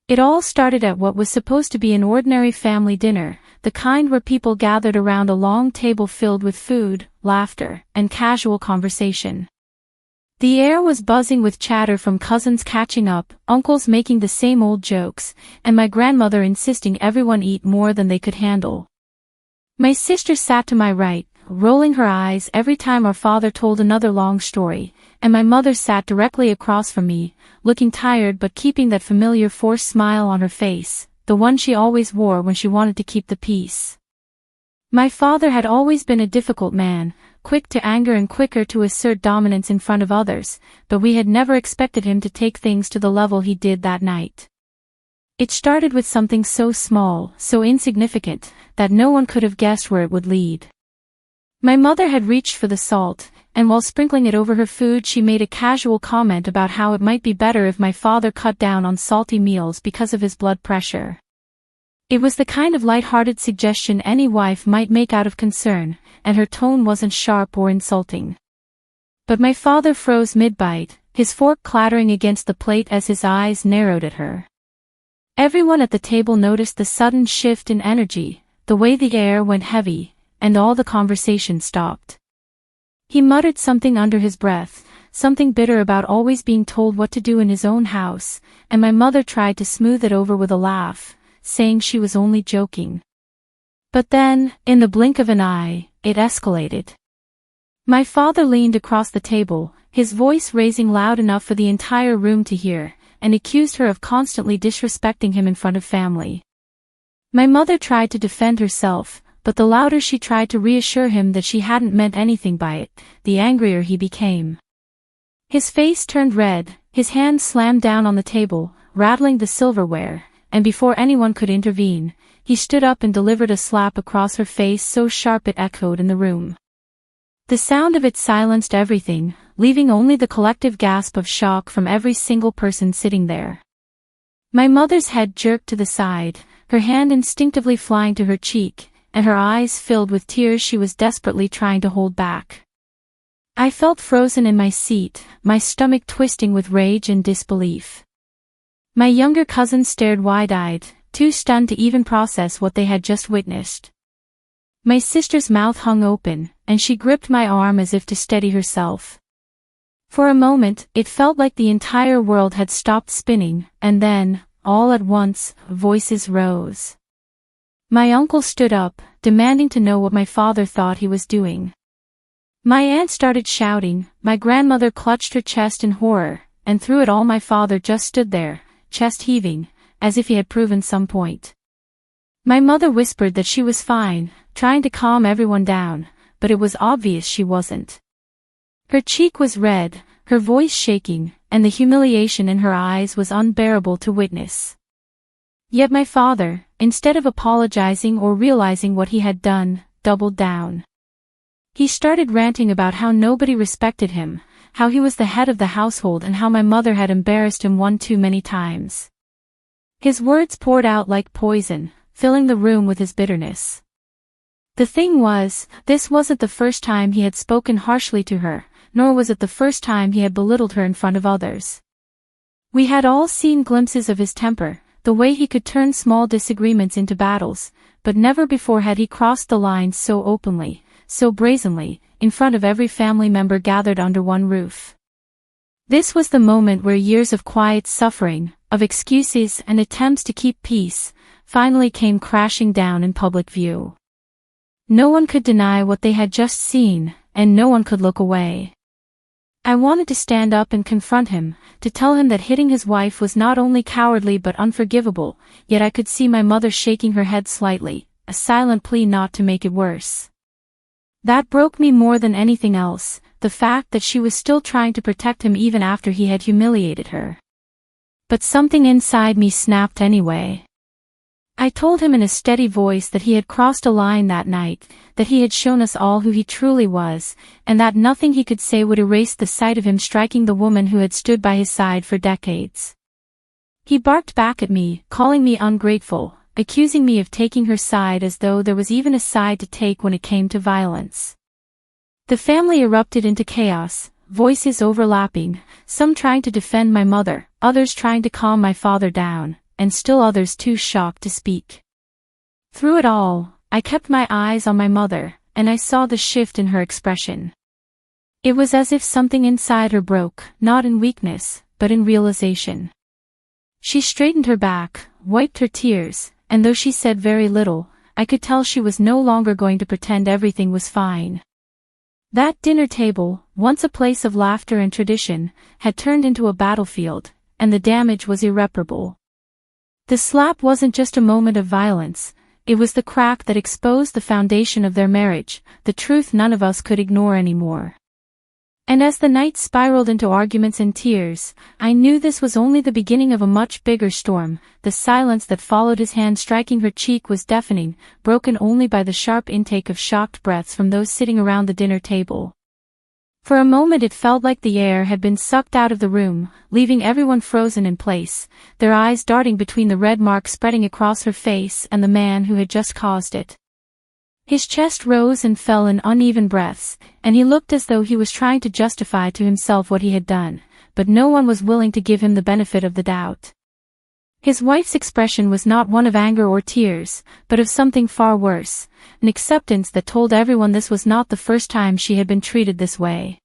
It all started at what was supposed to be an ordinary family dinner, the kind where people gathered around a long table filled with food, laughter, and casual conversation. The air was buzzing with chatter from cousins catching up, uncles making the same old jokes, and my grandmother insisting everyone eat more than they could handle. My sister sat to my right, rolling her eyes every time our father told another long story, and my mother sat directly across from me, looking tired but keeping that familiar forced smile on her face, the one she always wore when she wanted to keep the peace. My father had always been a difficult man, quick to anger and quicker to assert dominance in front of others, but we had never expected him to take things to the level he did that night. It started with something so small, so insignificant, that no one could have guessed where it would lead. My mother had reached for the salt, and while sprinkling it over her food she made a casual comment about how it might be better if my father cut down on salty meals because of his blood pressure. It was the kind of light-hearted suggestion any wife might make out of concern, and her tone wasn't sharp or insulting. But my father froze mid-bite, his fork clattering against the plate as his eyes narrowed at her. Everyone at the table noticed the sudden shift in energy, the way the air went heavy, and all the conversation stopped. He muttered something under his breath, something bitter about always being told what to do in his own house, and my mother tried to smooth it over with a laugh, saying she was only joking. But then, in the blink of an eye, it escalated. My father leaned across the table, his voice raising loud enough for the entire room to hear, and accused her of constantly disrespecting him in front of family. My mother tried to defend herself, but the louder she tried to reassure him that she hadn't meant anything by it, the angrier he became. His face turned red, his hand slammed down on the table, rattling the silverware, and before anyone could intervene, he stood up and delivered a slap across her face so sharp it echoed in the room. The sound of it silenced everything, leaving only the collective gasp of shock from every single person sitting there. My mother's head jerked to the side, her hand instinctively flying to her cheek, and her eyes filled with tears she was desperately trying to hold back. I felt frozen in my seat, my stomach twisting with rage and disbelief. My younger cousins stared wide-eyed, too stunned to even process what they had just witnessed. My sister's mouth hung open, and she gripped my arm as if to steady herself. For a moment, it felt like the entire world had stopped spinning, and then, all at once, voices rose. My uncle stood up, demanding to know what my father thought he was doing. My aunt started shouting, my grandmother clutched her chest in horror, and through it all my father just stood there, chest heaving, as if he had proven some point. My mother whispered that she was fine, trying to calm everyone down, but it was obvious she wasn't. Her cheek was red, her voice shaking, and the humiliation in her eyes was unbearable to witness. Yet my father, instead of apologizing or realizing what he had done, doubled down. He started ranting about how nobody respected him, how he was the head of the household and how my mother had embarrassed him one too many times. His words poured out like poison, filling the room with his bitterness. The thing was, this wasn't the first time he had spoken harshly to her, nor was it the first time he had belittled her in front of others. We had all seen glimpses of his temper, the way he could turn small disagreements into battles, but never before had he crossed the lines so openly, so brazenly, in front of every family member gathered under one roof. This was the moment where years of quiet suffering, of excuses and attempts to keep peace, finally came crashing down in public view. No one could deny what they had just seen, and no one could look away. I wanted to stand up and confront him, to tell him that hitting his wife was not only cowardly but unforgivable, yet I could see my mother shaking her head slightly, a silent plea not to make it worse. That broke me more than anything else, the fact that she was still trying to protect him even after he had humiliated her. But something inside me snapped anyway. I told him in a steady voice that he had crossed a line that night, that he had shown us all who he truly was, and that nothing he could say would erase the sight of him striking the woman who had stood by his side for decades. He barked back at me, calling me ungrateful, accusing me of taking her side as though there was even a side to take when it came to violence. The family erupted into chaos, voices overlapping, some trying to defend my mother, others trying to calm my father down, and still others too shocked to speak. Through it all, I kept my eyes on my mother, and I saw the shift in her expression. It was as if something inside her broke, not in weakness, but in realization. She straightened her back, wiped her tears, and though she said very little, I could tell she was no longer going to pretend everything was fine. That dinner table, once a place of laughter and tradition, had turned into a battlefield, and the damage was irreparable. The slap wasn't just a moment of violence, it was the crack that exposed the foundation of their marriage, the truth none of us could ignore anymore. And as the night spiraled into arguments and tears, I knew this was only the beginning of a much bigger storm. The silence that followed his hand striking her cheek was deafening, broken only by the sharp intake of shocked breaths from those sitting around the dinner table. For a moment it felt like the air had been sucked out of the room, leaving everyone frozen in place, their eyes darting between the red mark spreading across her face and the man who had just caused it. His chest rose and fell in uneven breaths, and he looked as though he was trying to justify to himself what he had done, but no one was willing to give him the benefit of the doubt. His wife's expression was not one of anger or tears, but of something far worse, an acceptance that told everyone this was not the first time she had been treated this way.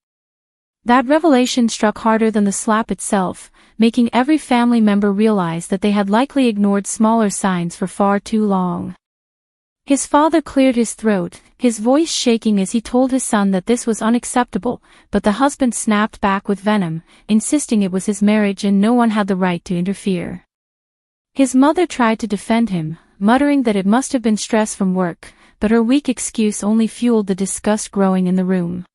That revelation struck harder than the slap itself, making every family member realize that they had likely ignored smaller signs for far too long. His father cleared his throat, his voice shaking as he told his son that this was unacceptable, but the husband snapped back with venom, insisting it was his marriage and no one had the right to interfere. His mother tried to defend him, muttering that it must have been stress from work, but her weak excuse only fueled the disgust growing in the room.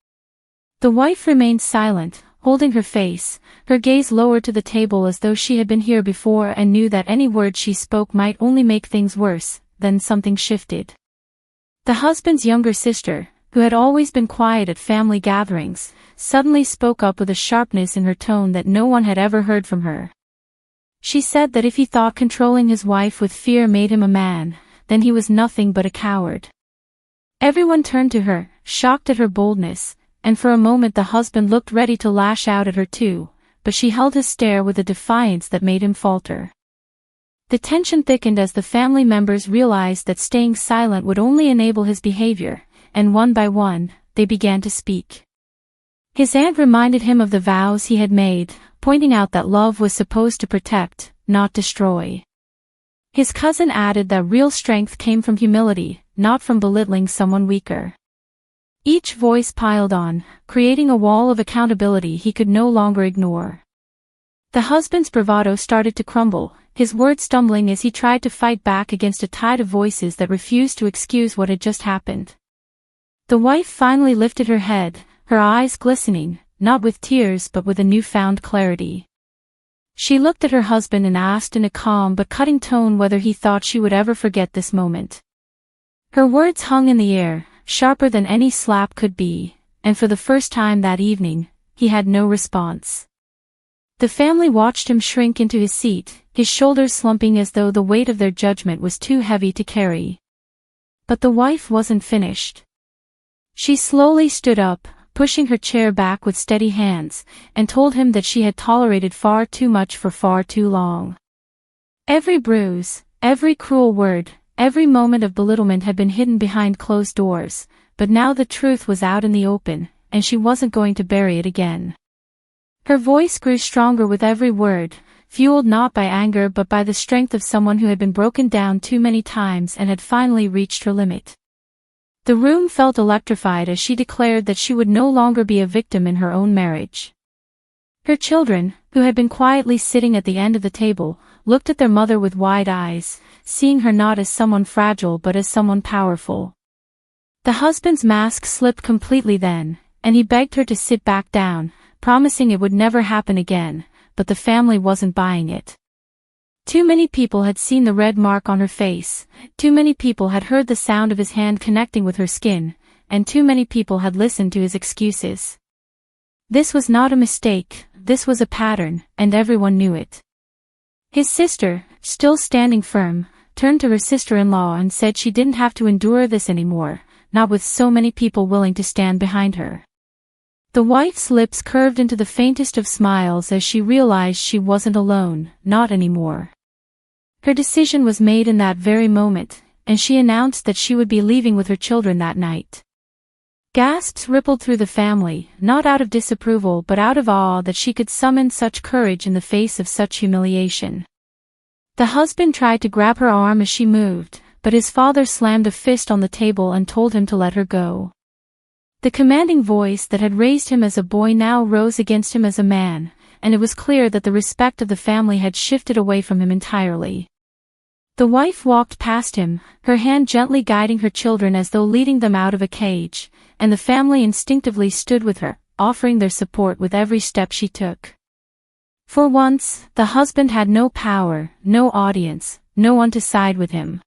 The wife remained silent, holding her face, her gaze lowered to the table as though she had been here before and knew that any word she spoke might only make things worse. Then something shifted. The husband's younger sister, who had always been quiet at family gatherings, suddenly spoke up with a sharpness in her tone that no one had ever heard from her. She said that if he thought controlling his wife with fear made him a man, then he was nothing but a coward. Everyone turned to her, shocked at her boldness, and for a moment the husband looked ready to lash out at her too, but she held his stare with a defiance that made him falter. The tension thickened as the family members realized that staying silent would only enable his behavior, and one by one, they began to speak. His aunt reminded him of the vows he had made, pointing out that love was supposed to protect, not destroy. His cousin added that real strength came from humility, not from belittling someone weaker. Each voice piled on, creating a wall of accountability he could no longer ignore. The husband's bravado started to crumble, his words stumbling as he tried to fight back against a tide of voices that refused to excuse what had just happened. The wife finally lifted her head, her eyes glistening, not with tears but with a newfound clarity. She looked at her husband and asked in a calm but cutting tone whether he thought she would ever forget this moment. Her words hung in the air, sharper than any slap could be, and for the first time that evening, he had no response. The family watched him shrink into his seat, his shoulders slumping as though the weight of their judgment was too heavy to carry. But the wife wasn't finished. She slowly stood up, pushing her chair back with steady hands, and told him that she had tolerated far too much for far too long. Every bruise, every cruel word, every moment of belittlement had been hidden behind closed doors, but now the truth was out in the open, and she wasn't going to bury it again. Her voice grew stronger with every word, fueled not by anger but by the strength of someone who had been broken down too many times and had finally reached her limit. The room felt electrified as she declared that she would no longer be a victim in her own marriage. Her children, who had been quietly sitting at the end of the table, looked at their mother with wide eyes, seeing her not as someone fragile but as someone powerful. The husband's mask slipped completely then, and he begged her to sit back down, promising it would never happen again, but the family wasn't buying it. Too many people had seen the red mark on her face, too many people had heard the sound of his hand connecting with her skin, and too many people had listened to his excuses. This was not a mistake, this was a pattern, and everyone knew it. His sister, still standing firm, turned to her sister-in-law and said she didn't have to endure this anymore, not with so many people willing to stand behind her. The wife's lips curved into the faintest of smiles as she realized she wasn't alone, not anymore. Her decision was made in that very moment, and she announced that she would be leaving with her children that night. Gasps rippled through the family, not out of disapproval but out of awe that she could summon such courage in the face of such humiliation. The husband tried to grab her arm as she moved, but his father slammed a fist on the table and told him to let her go. The commanding voice that had raised him as a boy now rose against him as a man, and it was clear that the respect of the family had shifted away from him entirely. The wife walked past him, her hand gently guiding her children as though leading them out of a cage, and the family instinctively stood with her, offering their support with every step she took. For once, the husband had no power, no audience, no one to side with him.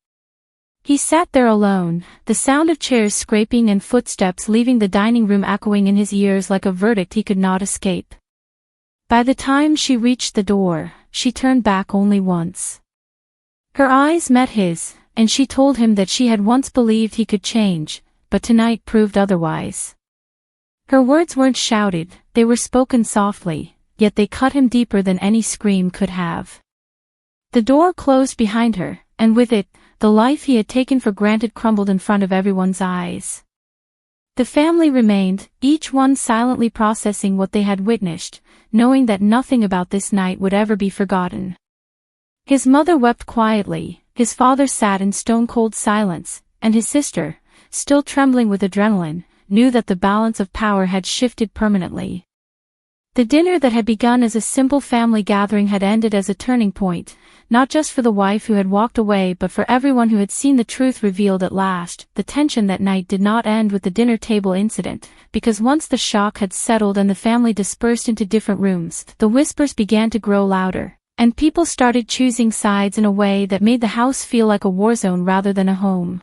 He sat there alone, the sound of chairs scraping and footsteps leaving the dining room echoing in his ears like a verdict he could not escape. By the time she reached the door, she turned back only once. Her eyes met his, and she told him that she had once believed he could change, but tonight proved otherwise. Her words weren't shouted, they were spoken softly, yet they cut him deeper than any scream could have. The door closed behind her, and with it, the life he had taken for granted crumbled in front of everyone's eyes. The family remained, each one silently processing what they had witnessed, knowing that nothing about this night would ever be forgotten. His mother wept quietly, his father sat in stone-cold silence, and his sister, still trembling with adrenaline, knew that the balance of power had shifted permanently. The dinner that had begun as a simple family gathering had ended as a turning point, not just for the wife who had walked away but for everyone who had seen the truth revealed at last. The tension that night did not end with the dinner table incident, because once the shock had settled and the family dispersed into different rooms, the whispers began to grow louder, and people started choosing sides in a way that made the house feel like a war zone rather than a home.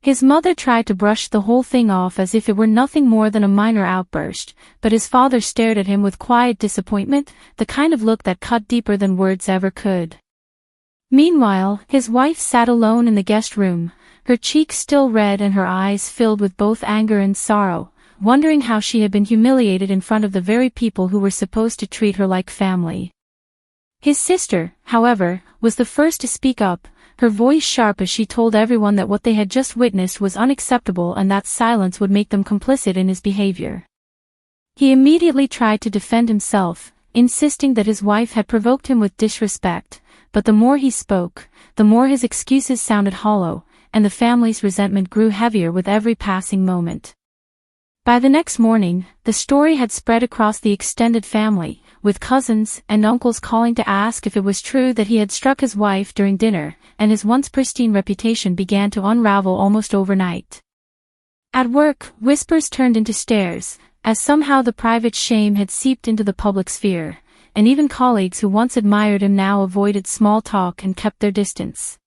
His mother tried to brush the whole thing off as if it were nothing more than a minor outburst, but his father stared at him with quiet disappointment, the kind of look that cut deeper than words ever could. Meanwhile, his wife sat alone in the guest room, her cheeks still red and her eyes filled with both anger and sorrow, wondering how she had been humiliated in front of the very people who were supposed to treat her like family. His sister, however, was the first to speak up, her voice sharp as she told everyone that what they had just witnessed was unacceptable and that silence would make them complicit in his behavior. He immediately tried to defend himself, insisting that his wife had provoked him with disrespect, but the more he spoke, the more his excuses sounded hollow, and the family's resentment grew heavier with every passing moment. By the next morning, the story had spread across the extended family, with cousins and uncles calling to ask if it was true that he had struck his wife during dinner, and his once pristine reputation began to unravel almost overnight. At work, whispers turned into stares, as somehow the private shame had seeped into the public sphere, and even colleagues who once admired him now avoided small talk and kept their distance.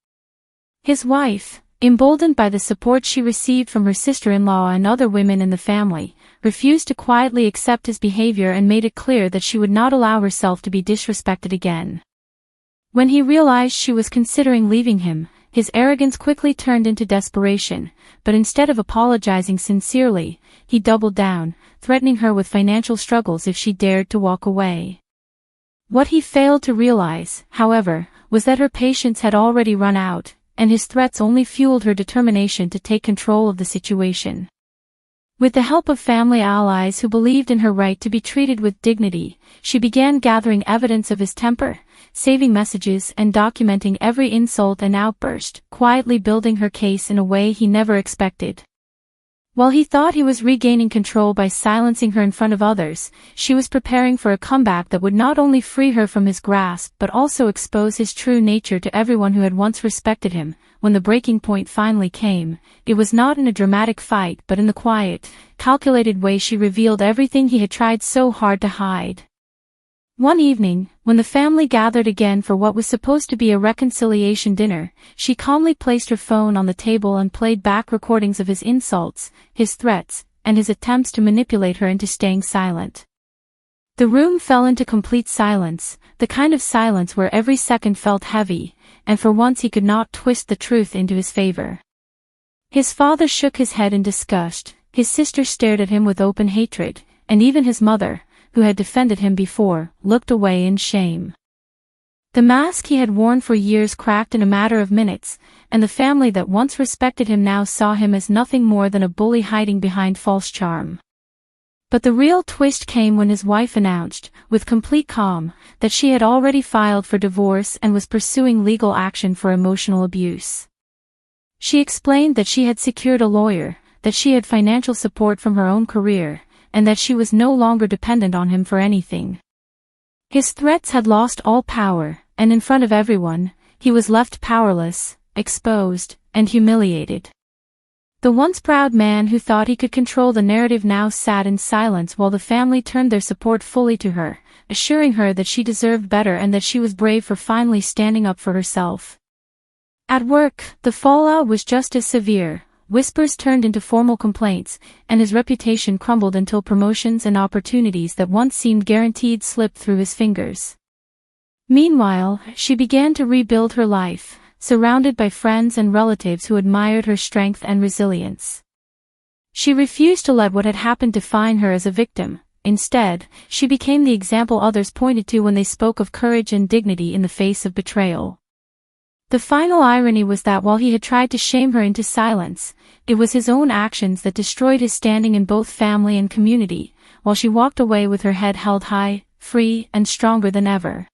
His wife, emboldened by the support she received from her sister-in-law and other women in the family, refused to quietly accept his behavior and made it clear that she would not allow herself to be disrespected again. When he realized she was considering leaving him, his arrogance quickly turned into desperation, but instead of apologizing sincerely, he doubled down, threatening her with financial struggles if she dared to walk away. What he failed to realize, however, was that her patience had already run out, and his threats only fueled her determination to take control of the situation. With the help of family allies who believed in her right to be treated with dignity, she began gathering evidence of his temper, saving messages and documenting every insult and outburst, quietly building her case in a way he never expected. While he thought he was regaining control by silencing her in front of others, she was preparing for a comeback that would not only free her from his grasp but also expose his true nature to everyone who had once respected him. When the breaking point finally came, it was not in a dramatic fight but in the quiet, calculated way she revealed everything he had tried so hard to hide. One evening, when the family gathered again for what was supposed to be a reconciliation dinner, she calmly placed her phone on the table and played back recordings of his insults, his threats, and his attempts to manipulate her into staying silent. The room fell into complete silence, the kind of silence where every second felt heavy, and for once he could not twist the truth into his favor. His father shook his head in disgust, his sister stared at him with open hatred, and even his mother, who had defended him before, looked away in shame. The mask he had worn for years cracked in a matter of minutes, and the family that once respected him now saw him as nothing more than a bully hiding behind false charm. But the real twist came when his wife announced, with complete calm, that she had already filed for divorce and was pursuing legal action for emotional abuse. She explained that she had secured a lawyer, that she had financial support from her own career, and that she was no longer dependent on him for anything. His threats had lost all power, and in front of everyone, he was left powerless, exposed, and humiliated. The once proud man who thought he could control the narrative now sat in silence while the family turned their support fully to her, assuring her that she deserved better and that she was brave for finally standing up for herself. At work, the fallout was just as severe. Whispers turned into formal complaints, and his reputation crumbled until promotions and opportunities that once seemed guaranteed slipped through his fingers. Meanwhile, she began to rebuild her life, surrounded by friends and relatives who admired her strength and resilience. She refused to let what had happened define her as a victim. Instead, she became the example others pointed to when they spoke of courage and dignity in the face of betrayal. The final irony was that while he had tried to shame her into silence, it was his own actions that destroyed his standing in both family and community, while she walked away with her head held high, free, and stronger than ever.